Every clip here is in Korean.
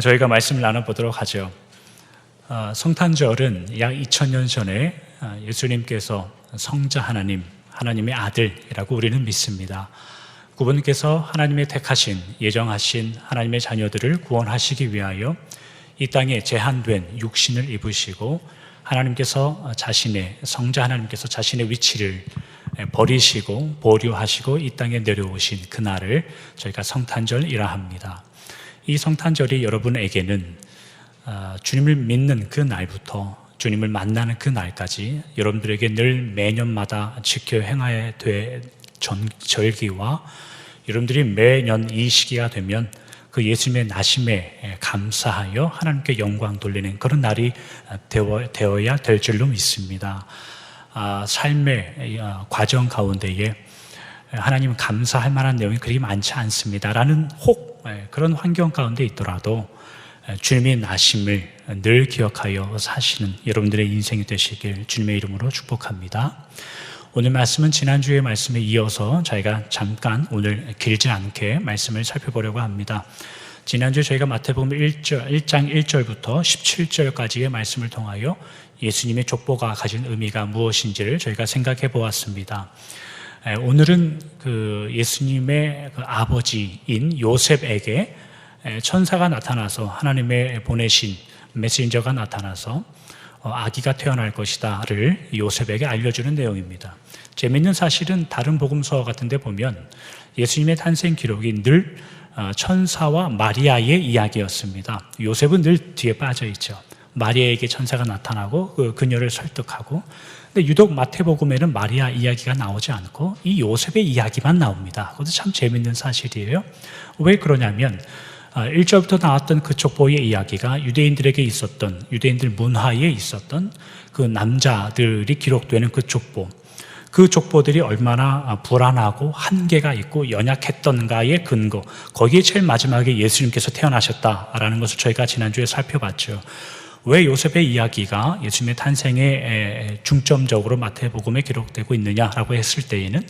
저희가 말씀을 나눠보도록 하죠. 성탄절은 약 2000년 전에 예수님께서 성자 하나님, 하나님의 아들이라고 우리는 믿습니다. 그분께서 하나님의 택하신, 예정하신 하나님의 자녀들을 구원하시기 위하여 이 땅에 제한된 육신을 입으시고 하나님께서 성자 하나님께서 자신의 위치를 버리시고 보류하시고 이 땅에 내려오신 그날을 저희가 성탄절이라 합니다. 이 성탄절이 여러분에게는 주님을 믿는 그 날부터 주님을 만나는 그 날까지 여러분들에게 늘 매년마다 지켜 행해야 될 절기와 여러분들이 매년 이 시기가 되면 그 예수님의 나심에 감사하여 하나님께 영광 돌리는 그런 날이 되어야 될 줄로 믿습니다. 삶의 과정 가운데에 하나님 감사할 만한 내용이 그리 많지 않습니다 라는 그런 환경 가운데 있더라도 주님의 나심을 늘 기억하여 사시는 여러분들의 인생이 되시길 주님의 이름으로 축복합니다. 오늘 말씀은 지난주의 말씀에 이어서 저희가 잠깐 오늘 길지 않게 말씀을 살펴보려고 합니다. 지난주에 저희가 마태복음 1장 1절부터 17절까지의 말씀을 통하여 예수님의 족보가 가진 의미가 무엇인지를 저희가 생각해 보았습니다. 오늘은 그 예수님의 그 아버지인 요셉에게 천사가 나타나서 하나님의 보내신 메신저가 나타나서 아기가 태어날 것이다를 요셉에게 알려주는 내용입니다. 재미있는 사실은 다른 복음서 같은 데 보면 예수님의 탄생 기록이 늘 천사와 마리아의 이야기였습니다. 요셉은 늘 뒤에 빠져 있죠. 마리아에게 천사가 나타나고 그녀를 설득하고, 근데 유독 마태복음에는 마리아 이야기가 나오지 않고 이 요셉의 이야기만 나옵니다. 그것도 참 재미있는 사실이에요. 왜 그러냐면 1절부터 나왔던 그 족보의 이야기가 유대인들에게 있었던, 유대인들 문화에 있었던 그 남자들이 기록되는 그 족보, 그 족보들이 얼마나 불안하고 한계가 있고 연약했던가의 근거, 거기에 제일 마지막에 예수님께서 태어나셨다라는 것을 저희가 지난주에 살펴봤죠. 왜 요셉의 이야기가 예수님의 탄생에 중점적으로 마태복음에 기록되고 있느냐라고 했을 때에는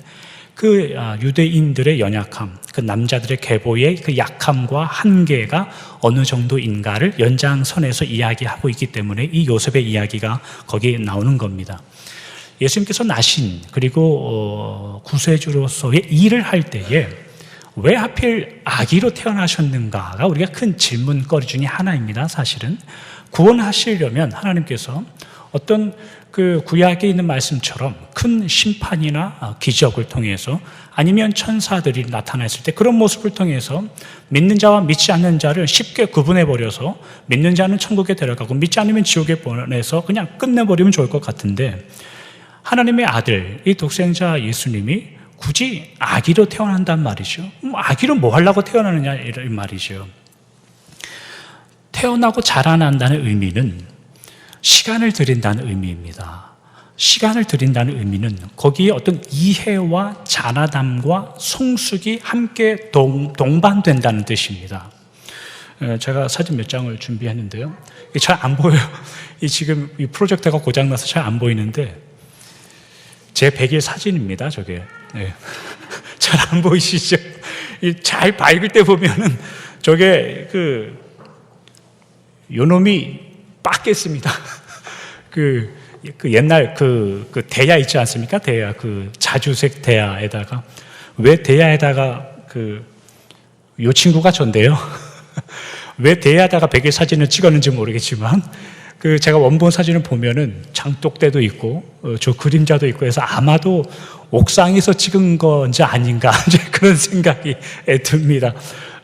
그 유대인들의 연약함, 그 남자들의 계보의 그 약함과 한계가 어느 정도인가를 연장선에서 이야기하고 있기 때문에 이 요셉의 이야기가 거기에 나오는 겁니다. 예수님께서 나신 그리고 구세주로서의 일을 할 때에 왜 하필 아기로 태어나셨는가가 우리가 큰 질문거리 중에 하나입니다. 사실은 구원하시려면 하나님께서 어떤 그 구약에 있는 말씀처럼 큰 심판이나 기적을 통해서 아니면 천사들이 나타났을 때 그런 모습을 통해서 믿는 자와 믿지 않는 자를 쉽게 구분해버려서 믿는 자는 천국에 데려가고 믿지 않으면 지옥에 보내서 그냥 끝내버리면 좋을 것 같은데, 하나님의 아들, 이 독생자 예수님이 굳이 아기로 태어난단 말이죠. 아기로 뭐 하려고 태어나느냐 이런 말이죠. 태어나고 자라난다는 의미는 시간을 드린다는 의미입니다. 시간을 드린다는 의미는 거기에 어떤 이해와 자라남과 성숙이 함께 동반된다는 뜻입니다. 제가 사진 몇 장을 준비했는데요. 잘 안 보여요. 지금 이 프로젝터가 고장나서 잘 안 보이는데 제 100일 사진입니다. 저게. 네. 잘 안 보이시죠? 잘 밝을 때 보면은 저게 요놈이 빠겠습니다. 그 옛날 그 대야 있지 않습니까? 대야, 그 자주색 대야에다가, 왜 대야에다가 요 친구가 전데요. 왜 대야에다가 100일 사진을 찍었는지 모르겠지만 제가 원본 사진을 보면은 장독대도 있고 저 그림자도 있고 해서 아마도 옥상에서 찍은 건지 아닌가 그런 생각이 듭니다.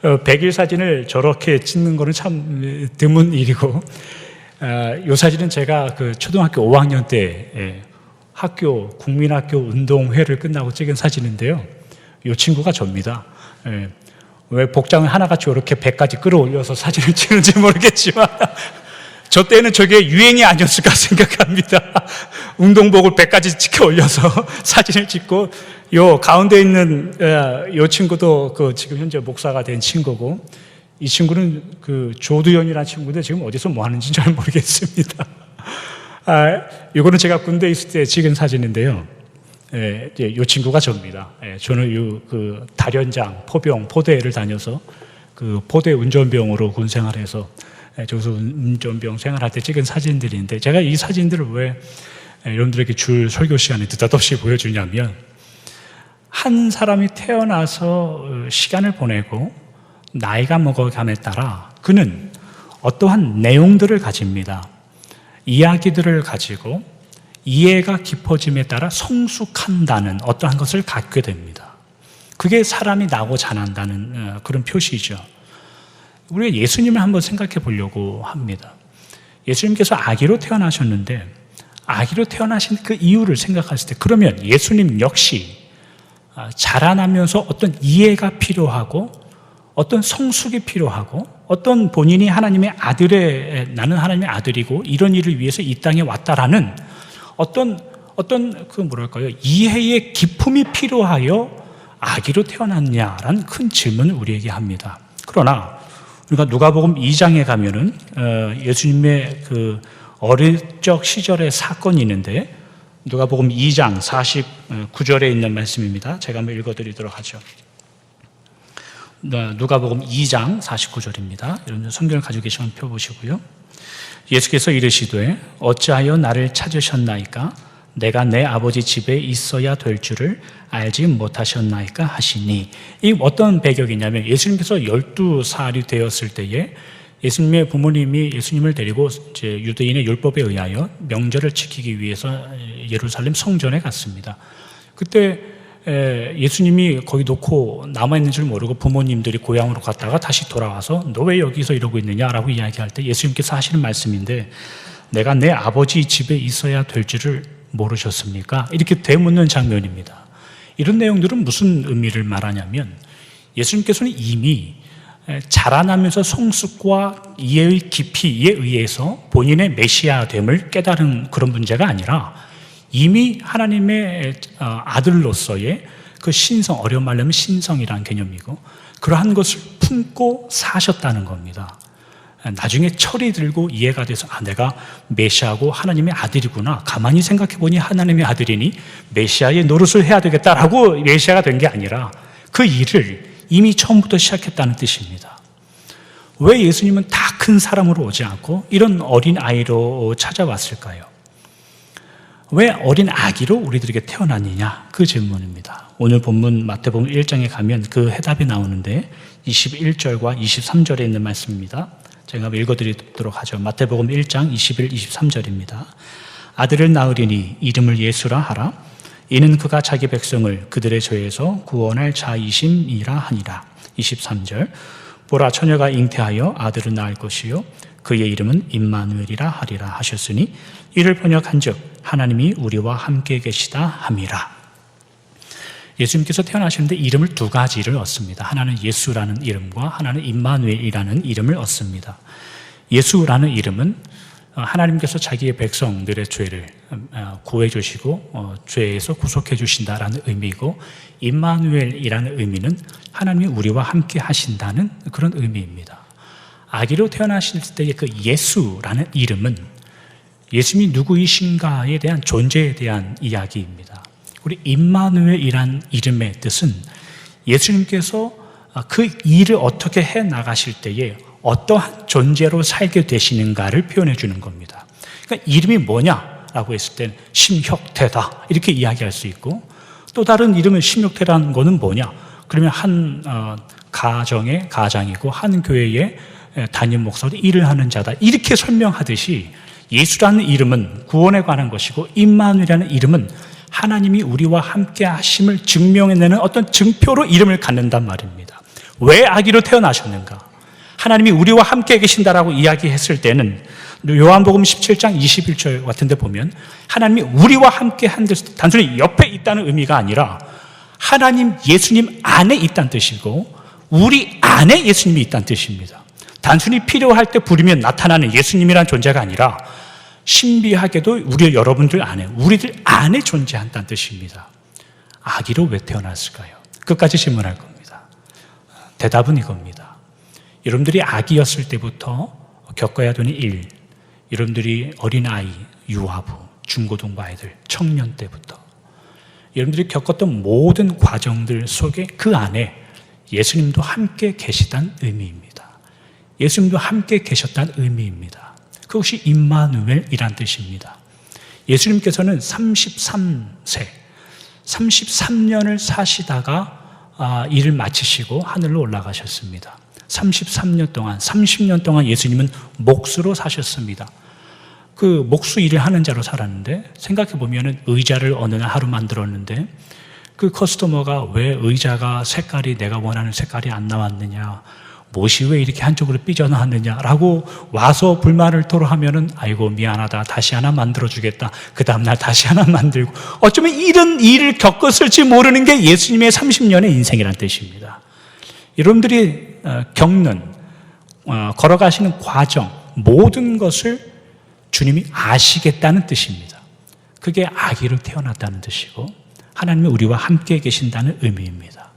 100일 사진을 저렇게 찍는 거는 참 드문 일이고, 이 사진은 제가 초등학교 5학년 때 국민학교 운동회를 끝나고 찍은 사진인데요. 이 친구가 접니다. 왜 복장을 하나같이 이렇게 배까지 끌어올려서 사진을 찍는지 모르겠지만 저 때는 저게 유행이 아니었을까 생각합니다. 운동복을 배까지 찍혀 올려서 사진을 찍고, 요 가운데 있는 요 친구도 지금 현재 목사가 된 친구고, 이 친구는 조두현이라는 친구인데 지금 어디서 뭐 하는지 잘 모르겠습니다. 이거는 제가 군대에 있을 때 찍은 사진인데요. 이 친구가 접니다. 저는 다련장, 포병, 포대를 다녀서 그 포대 운전병으로 군 생활해서 저기서 운전병 생활할 때 찍은 사진들인데, 제가 이 사진들을 왜 여러분들에게 줄 설교 시간에 느닷없이 보여주냐면, 한 사람이 태어나서 시간을 보내고 나이가 먹어감에 따라 그는 어떠한 내용들을 가집니다. 이야기들을 가지고 이해가 깊어짐에 따라 성숙한다는 어떠한 것을 갖게 됩니다. 그게 사람이 나고 자란다는 그런 표시죠. 우리가 예수님을 한번 생각해 보려고 합니다. 예수님께서 아기로 태어나셨는데, 아기로 태어나신 그 이유를 생각했을 때, 그러면 예수님 역시 자라나면서 어떤 이해가 필요하고 어떤 성숙이 필요하고 어떤 본인이 하나님의 나는 하나님의 아들이고 이런 일을 위해서 이 땅에 왔다라는 어떤 이해의 기품이 필요하여 아기로 태어났냐라는 큰 질문을 우리에게 합니다. 그러나 우리가 누가복음 2장에 가면은 예수님의 그 어릴 적 시절의 사건이 있는데, 누가복음 2장 49절에 있는 말씀입니다. 제가 한번 읽어드리도록 하죠. 누가복음 2장 49절입니다. 여러분 성경을 가지고 계시면 펴보시고요. 예수께서 이르시되 어찌하여 나를 찾으셨나이까? 내가 내 아버지 집에 있어야 될 줄을 알지 못하셨나이까 하시니. 이 어떤 배경이냐면, 예수님께서 12살이 되었을 때에 예수님의 부모님이 예수님을 데리고 이제 유대인의 율법에 의하여 명절을 지키기 위해서 예루살렘 성전에 갔습니다. 그때 예수님이 거기 놓고 남아있는 줄 모르고 부모님들이 고향으로 갔다가 다시 돌아와서 너 왜 여기서 이러고 있느냐라고 이야기할 때 예수님께서 하시는 말씀인데, 내가 내 아버지 집에 있어야 될 줄을 모르셨습니까? 이렇게 되묻는 장면입니다. 이런 내용들은 무슨 의미를 말하냐면, 예수님께서는 이미 자라나면서 성숙과 이해의 깊이에 의해서 본인의 메시아됨을 깨달은 그런 문제가 아니라, 이미 하나님의 아들로서의 그 신성, 어려운 말로 하면 신성이라는 개념이고, 그러한 것을 품고 사셨다는 겁니다. 나중에 철이 들고 이해가 돼서 내가 메시아고 하나님의 아들이구나, 가만히 생각해 보니 하나님의 아들이니 메시아의 노릇을 해야 되겠다라고 메시아가 된 게 아니라 그 일을 이미 처음부터 시작했다는 뜻입니다. 왜 예수님은 다 큰 사람으로 오지 않고 이런 어린 아이로 찾아왔을까요? 왜 어린 아기로 우리들에게 태어났느냐? 그 질문입니다. 오늘 본문 마태복음 1장에 가면 그 해답이 나오는데 21절과 23절에 있는 말씀입니다. 제가 읽어드리도록 하죠. 마태복음 1장 21, 23절입니다. 아들을 낳으리니 이름을 예수라 하라. 이는 그가 자기 백성을 그들의 죄에서 구원할 자이심이라 하니라. 23절. 보라, 처녀가 잉태하여 아들을 낳을 것이요 그의 이름은 임마누엘이라 하리라 하셨으니 이를 번역한즉 하나님이 우리와 함께 계시다 함이라. 예수님께서 태어나시는데 이름을 두 가지를 얻습니다. 하나는 예수라는 이름과 하나는 임마누엘이라는 이름을 얻습니다. 예수라는 이름은 하나님께서 자기의 백성들의 죄를 구해 주시고 죄에서 구속해 주신다라는 의미이고, 임마누엘이라는 의미는 하나님이 우리와 함께 하신다는 그런 의미입니다. 아기로 태어나실 때의 그 예수라는 이름은 예수님이 누구이신가에 대한 존재에 대한 이야기입니다. 우리 임마누엘이란 이름의 뜻은 예수님께서 그 일을 어떻게 해 나가실 때에 어떠한 존재로 살게 되시는가를 표현해 주는 겁니다. 그러니까 이름이 뭐냐라고 했을 땐 심혁태다 이렇게 이야기할 수 있고, 또 다른 이름은 심혁태라는 거는 뭐냐? 그러면 한 가정의 가장이고 한 교회의 담임 목사로 일을 하는 자다 이렇게 설명하듯이, 예수라는 이름은 구원에 관한 것이고 임마누엘이라는 이름은 하나님이 우리와 함께 하심을 증명해내는 어떤 증표로 이름을 갖는단 말입니다. 왜 아기로 태어나셨는가? 하나님이 우리와 함께 계신다라고 이야기했을 때는 요한복음 17장 21절 같은 데 보면 하나님이 우리와 함께 한 듯 단순히 옆에 있다는 의미가 아니라 하나님 예수님 안에 있다는 뜻이고 우리 안에 예수님이 있다는 뜻입니다. 단순히 필요할 때 부르면 나타나는 예수님이란 존재가 아니라 신비하게도 우리 여러분들 안에, 우리들 안에 존재한다는 뜻입니다. 아기로 왜 태어났을까요? 끝까지 질문할 겁니다. 대답은 이겁니다. 여러분들이 아기였을 때부터 겪어야 되는 일, 여러분들이 어린아이, 유아부, 중고등부 아이들, 청년 때부터 여러분들이 겪었던 모든 과정들 속에 그 안에 예수님도 함께 계시다는 의미입니다. 예수님도 함께 계셨다는 의미입니다. 그것이 임마누엘이란 뜻입니다. 예수님께서는 33세, 33년을 사시다가 일을 마치시고 하늘로 올라가셨습니다. 33년 동안, 30년 동안 예수님은 몫으로 사셨습니다. 그 몫수 일을 하는 자로 살았는데, 생각해 보면은 의자를 어느 날 하루 만들었는데 그 커스터머가 왜 의자가 색깔이 내가 원하는 색깔이 안 나왔느냐, 못이 왜 이렇게 한쪽으로 삐져나왔느냐라고 와서 불만을 토로하면은 아이고 미안하다, 다시 하나 만들어주겠다. 그 다음날 다시 하나 만들고, 어쩌면 이런 일을 겪었을지 모르는 게 예수님의 30년의 인생이란 뜻입니다. 여러분들이 겪는 걸어가시는 과정, 모든 것을 주님이 아시겠다는 뜻입니다. 그게 아기로 태어났다는 뜻이고 하나님이 우리와 함께 계신다는 의미입니다.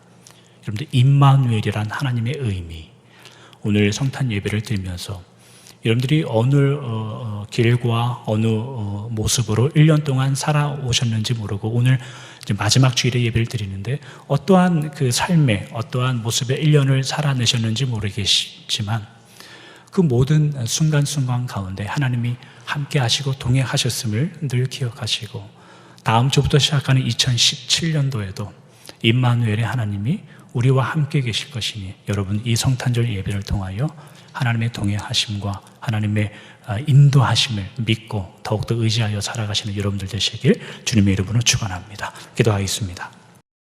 여러분들, 임마누엘이란 하나님의 의미, 오늘 성탄 예배를 드리면서 여러분들이 어느 길과 어느 모습으로 1년 동안 살아오셨는지 모르고 오늘 이제 마지막 주일에 예배를 드리는데 어떠한 그 삶의 어떠한 모습의 1년을 살아내셨는지 모르겠지만 그 모든 순간순간 가운데 하나님이 함께 하시고 동행하셨음을 늘 기억하시고 다음 주부터 시작하는 2017년도에도 임마누엘의 하나님이 우리와 함께 계실 것이니 여러분, 이 성탄절 예배를 통하여 하나님의 동행하심과 하나님의 인도하심을 믿고 더욱더 의지하여 살아가시는 여러분들 되시길 주님의 이름으로 축원합니다. 기도하겠습니다.